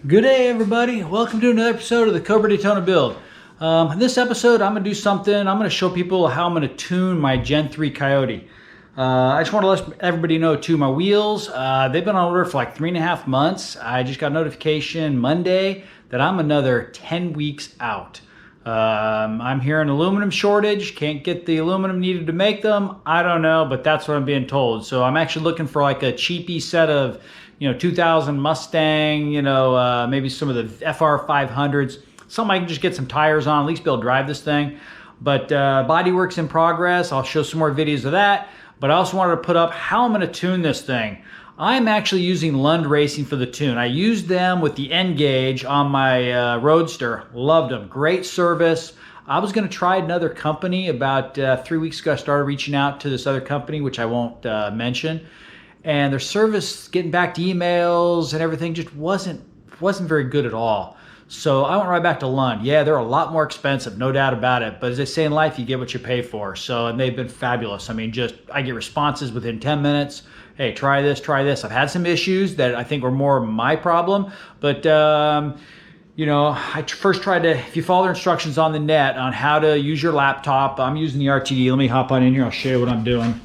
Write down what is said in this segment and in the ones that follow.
Good day, everybody. Welcome to another episode of the Cobra Daytona build. In this episode, I'm going to do something. I'm going to show people how I'm going to tune my Gen 3 Coyote. I just want to let everybody know, too, my wheels, they've been on order for like 3.5 months. I just got notification Monday that I'm another 10 weeks out. I'm hearing aluminum shortage. Can't get the aluminum needed to make them. I don't know, but that's what I'm being told. So I'm actually looking for like a cheapy set of 2000 Mustang, maybe some of the FR 500s, something I can just get some tires on, at least be able to drive this thing. But bodywork's in progress. I'll show some more videos of that. But I also wanted to put up how I'm going to tune this thing. I'm actually using Lund Racing for the tune. I used them with the N gauge on my Roadster. Loved them. Great service. I was going to try another company. About 3 weeks ago, I started reaching out to this other company, which I won't mention. And their service, getting back to emails and everything, just wasn't very good at all. So I went right back to Lund. Yeah, they're a lot more expensive, no doubt about it. But as they say in life, you get what you pay for. So, and they've been fabulous. I mean, I get responses within 10 minutes. Hey, try this, try this. I've had some issues that I think were more my problem. But, I first tried to, if you follow their instructions on the net on how to use your laptop, I'm using the RTD. Let me hop on in here. I'll show you what I'm doing.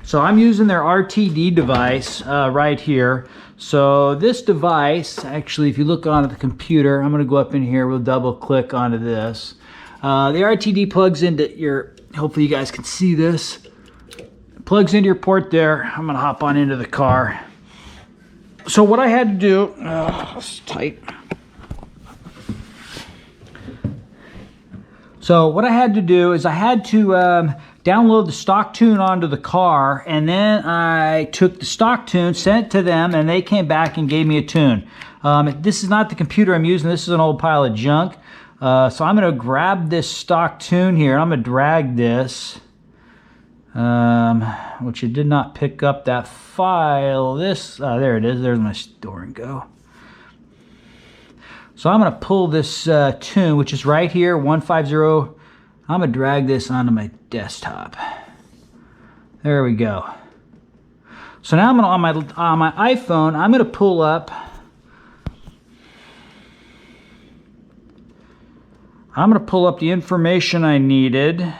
So I'm using their RTD device right here. So this device, actually, if you look onto the computer, I'm going to go up in here. We'll double click onto this. The RTD plugs into your, hopefully you guys can see this. Plugs into your port there. I'm going to hop on into the car. So what I had to do, it's tight. So what I had to do is I had to download the stock tune onto the car, and then I took the stock tune, sent it to them, and they came back and gave me a tune. This is not the computer I'm using. This is an old pile of junk. So I'm going to grab this stock tune here. I'm going to drag this, which it did not pick up that file. There it is. There's my store and go. So I'm going to pull this tune, which is right here, 150. I'm going to drag this onto my desktop. There we go. So now I'm going to, on my iPhone, I'm going to pull up. I'm going to pull up the information I needed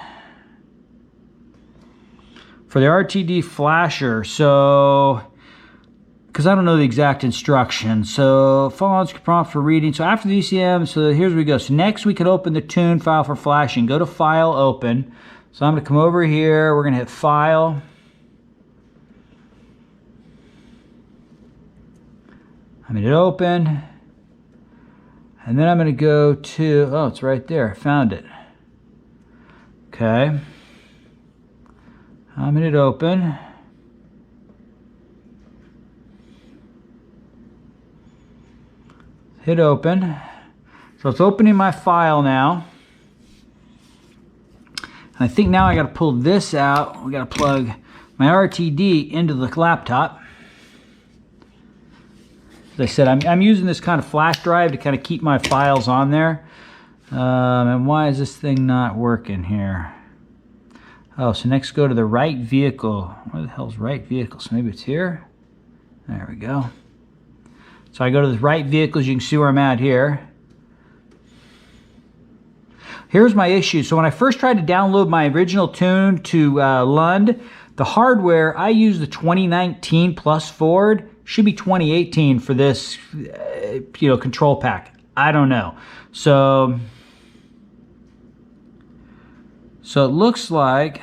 for the RTD flasher. So, because I don't know the exact instructions. So, follow prompt for reading. So after the ECM, so here's where we go. So next we could open the tune file for flashing. Go to File, Open. So I'm going to come over here. We're going to hit File. I'm going to hit Open. And then I'm going to go to, oh, it's right there. I found it. Okay. I'm going to hit Open. Hit open. So it's opening my file now. And I think now I got to pull this out. We got to plug my RTD into the laptop. As I said, I'm using this kind of flash drive to kind of keep my files on there. And why is this thing not working here? Oh, so next go to the right vehicle. Where the hell's right vehicle? So maybe it's here. There we go. So I go to the right vehicles. You can see where I'm at here. Here's my issue. So when I first tried to download my original tune to Lund, the hardware, I used the 2019 plus Ford. Should be 2018 for this, control pack. I don't know. So it looks like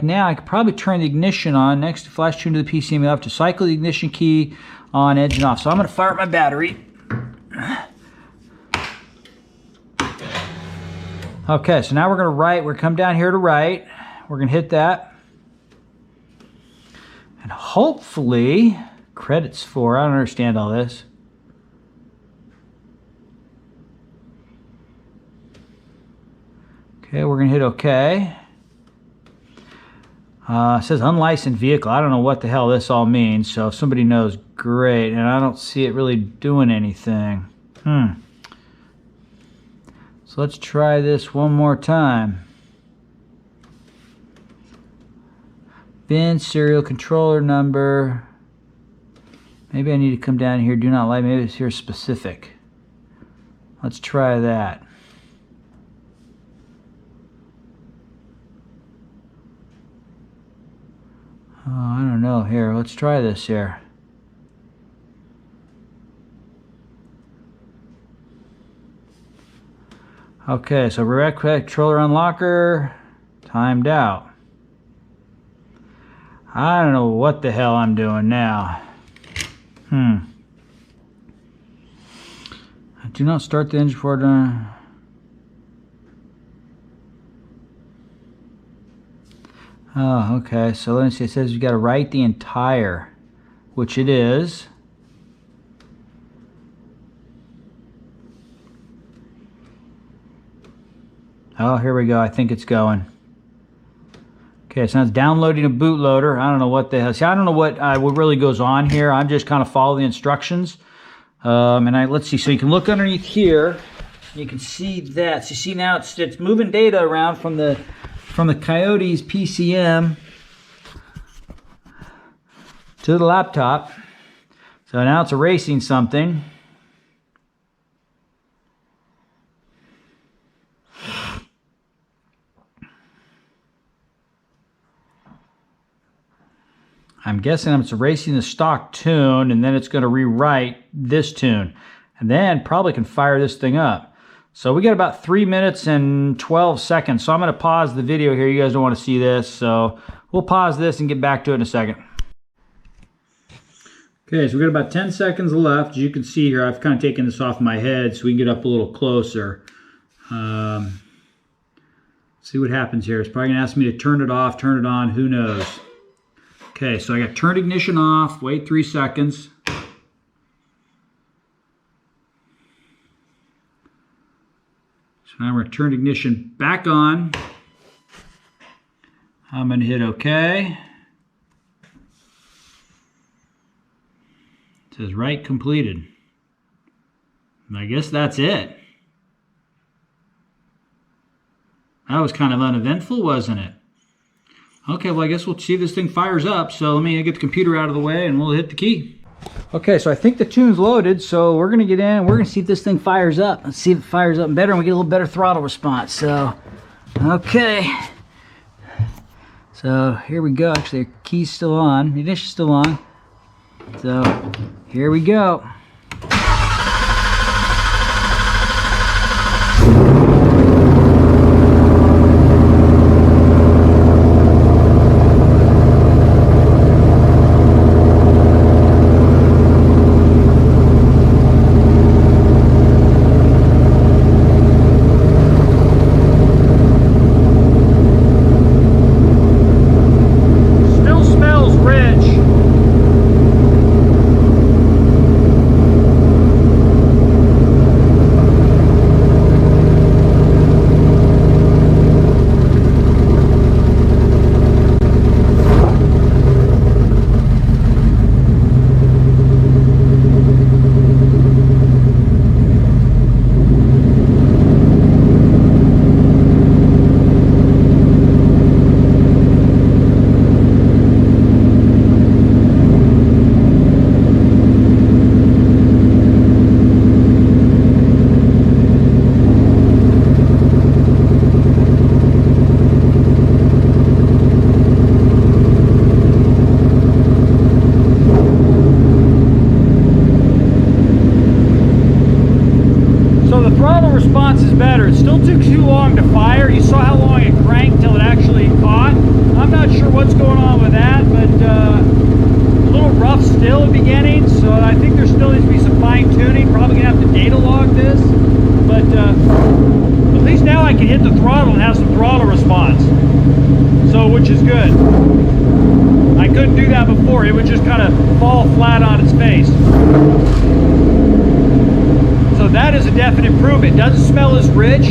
now I could probably turn the ignition on. Next to flash tune to the PCM, you have to cycle the ignition key on, engine off. So I'm going to fire up my battery. Okay, so now we're going to write. We're going to come down here to write. We're going to hit that. And hopefully, credits for, I don't understand all this. Okay, we're going to hit OK. It says unlicensed vehicle. I don't know what the hell this all means, so if somebody knows, great. And I don't see it really doing anything. So let's try this one more time. VIN, serial, controller number. Maybe I need to come down here, do not like, maybe it's here specific. Let's try that. Oh, I don't know. Here, let's try this here. Okay, so remote controller unlocker timed out. I don't know what the hell I'm doing now. Do not start the engine for Oh, okay. So let me see. It says you got to write the entire, which it is. Oh, here we go. I think it's going. Okay, so now it's downloading a bootloader. I don't know what the hell. See, I don't know what really goes on here. I'm just kind of follow the instructions. Let's see. So you can look underneath here. You can see that. So you see now it's moving data around from the Coyote's PCM to the laptop. So now it's erasing something. I'm guessing it's erasing the stock tune, and then it's going to rewrite this tune, and then probably can fire this thing up. So we got about 3 minutes and 12 seconds. So I'm going to pause the video here. You guys don't want to see this, so we'll pause this and get back to it in a second. Okay, so we got about 10 seconds left. As you can see here, I've kind of taken this off my head so we can get up a little closer. See what happens here. It's probably going to ask me to turn it off, turn it on, who knows. Okay, so I got turned ignition off, wait 3 seconds. So now we're going to turn ignition back on. I'm going to hit OK. It says write completed. And I guess that's it. That was kind of uneventful, wasn't it? Okay, well, I guess we'll see if this thing fires up. So let me get the computer out of the way and we'll hit the key. Okay, so I think the tune's loaded, so we're going to get in. We're going to see if this thing fires up. Let's see if it fires up better and we get a little better throttle response. So, okay. So here we go. Actually, the key's still on. The ignition's still on. So here we go. Response is better. It still took too long to fire. You saw how long it cranked till it actually caught. I'm not sure what's going on with that, but a little rough still at the beginning, so I think there still needs to be some fine tuning. Probably gonna have to data log this, but at least now I can hit the throttle and have some throttle response, so which is good. I couldn't do that before. It would just kind of fall flat on its face. So that is a definite improvement. It doesn't smell as rich,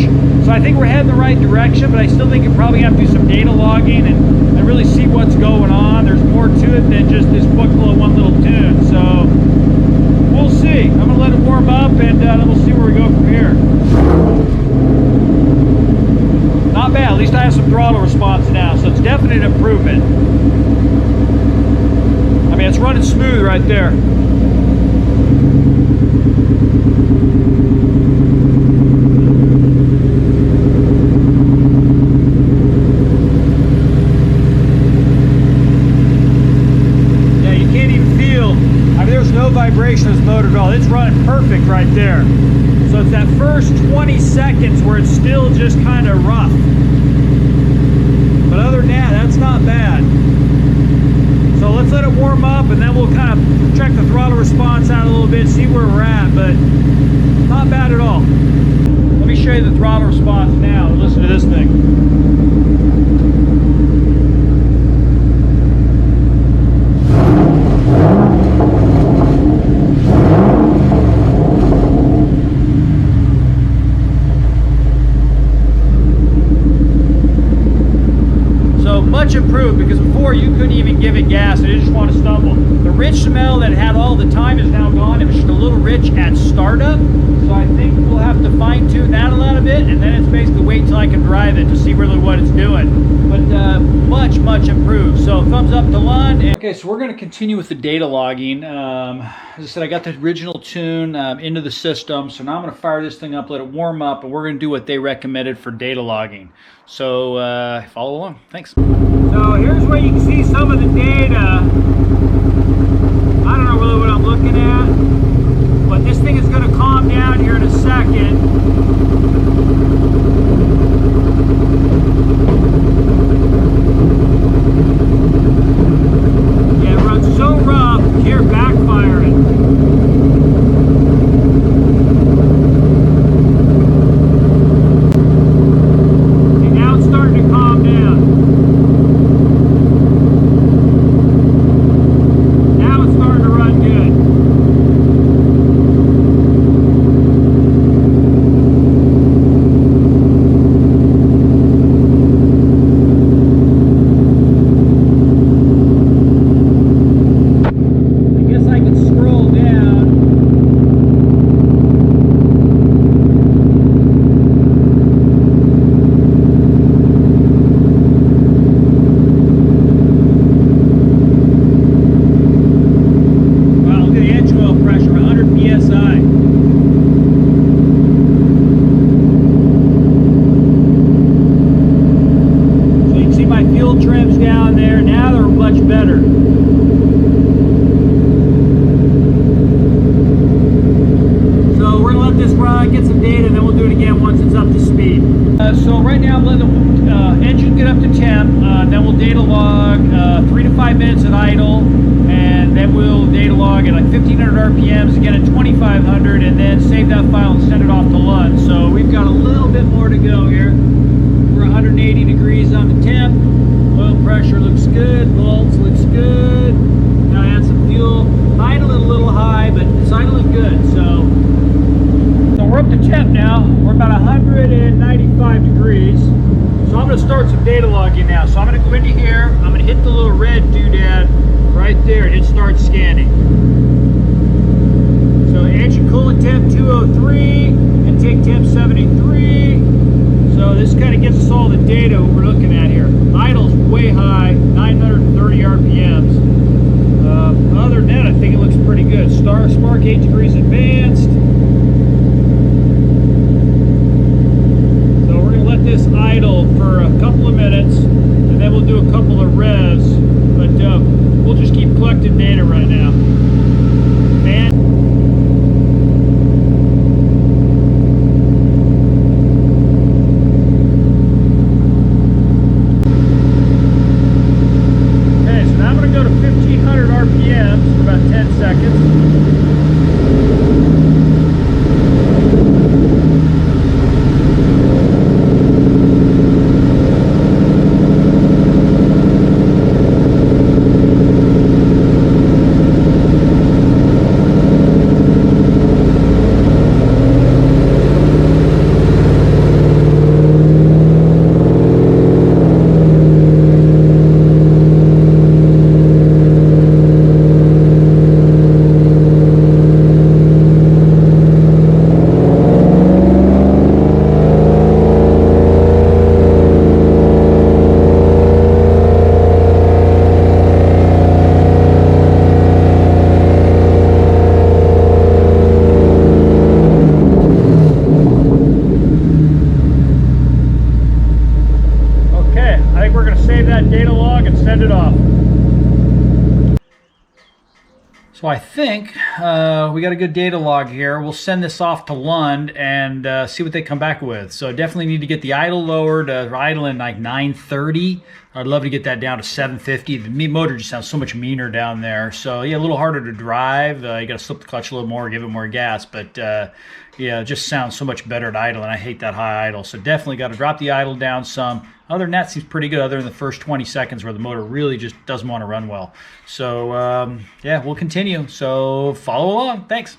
so I think we're heading the right direction, but I still think you probably have to do some data logging and really see what's going on. There's more to it than just this book full of one little tune, so we'll see. I'm going to let it warm up, and then we'll see where we go from here. Not bad. at least I have some throttle response now, so it's definitely an improvement. I mean, it's running smooth right there. Yeah, you can't even feel, I mean, there's no vibration of this motor at all. It's running perfect right there. So it's that first 20 seconds where it's still just kind of rough. But other than that, that's not bad. So let's let it warm up and then we'll kind of check the throttle response out a little bit, see where we're at, but not bad at all. Let me show you the throttle response now. Listen to this thing. Much improved, because before you couldn't even give it gas and it just want to stumble. The rich smell that it had all the time is now gone. It was just a little rich at startup, so I think we'll have to fine tune that a little bit, and then it's basically wait until I can drive it to see really what it's doing. But much improved. So thumbs up to Lund. Okay, so we're going to continue with the data logging. As I said, I got the original tune into the system, so now I'm going to fire this thing up, let it warm up, and we're going to do what they recommended for data logging. So follow along. Thanks. So here's where you can see some of the data. I don't know really what I'm looking at, but this thing is going to calm down here in a second. Yeah, it runs so rough, you hear it backfiring. Trims down there, now they're much better. So we're gonna let this run, get some data, and then we'll do it again once it's up to speed. So right now I'm letting the engine get up to temp, then we'll data log 3 to 5 minutes at idle, and then we'll data log at like 1500 RPMs, again at 2500, and then save that file and send it off to Lund. So we've got a little bit more to go here. We're 180 degrees on the temp. Oil pressure looks good, volts looks good. Now add some fuel. Idling a little high, but it's idling good. So we're up to temp now. We're about 195 degrees. So I'm going to start some data logging now. So I'm going to go into here. I'm going to hit the little red doodad right there and hit start scanning. So engine coolant temp 203, intake temp 73. So this kind of gives us all the data we're looking at here. Idle's way high, 930 RPMs. Other than that, I think it looks pretty good. Spark 8 degrees advanced. So we're going to let this idle for a couple of minutes, and then we'll do a couple of revs. But we'll just keep collecting data right now. RPMs for about 10 seconds. that data log and send it off. So I think we got a good data log here. We'll send this off to Lund and see what they come back with. So definitely need to get the idle lowered. We're idling like 930. I'd love to get that down to 750. The motor just sounds so much meaner down there. So yeah, a little harder to drive. You got to slip the clutch a little more, give it more gas. But yeah, it just sounds so much better at idle, and I hate that high idle. So definitely got to drop the idle down some. Other than that, seems pretty good other than the first 20 seconds where the motor really just doesn't want to run well. So yeah, we'll continue. So follow along. Thanks.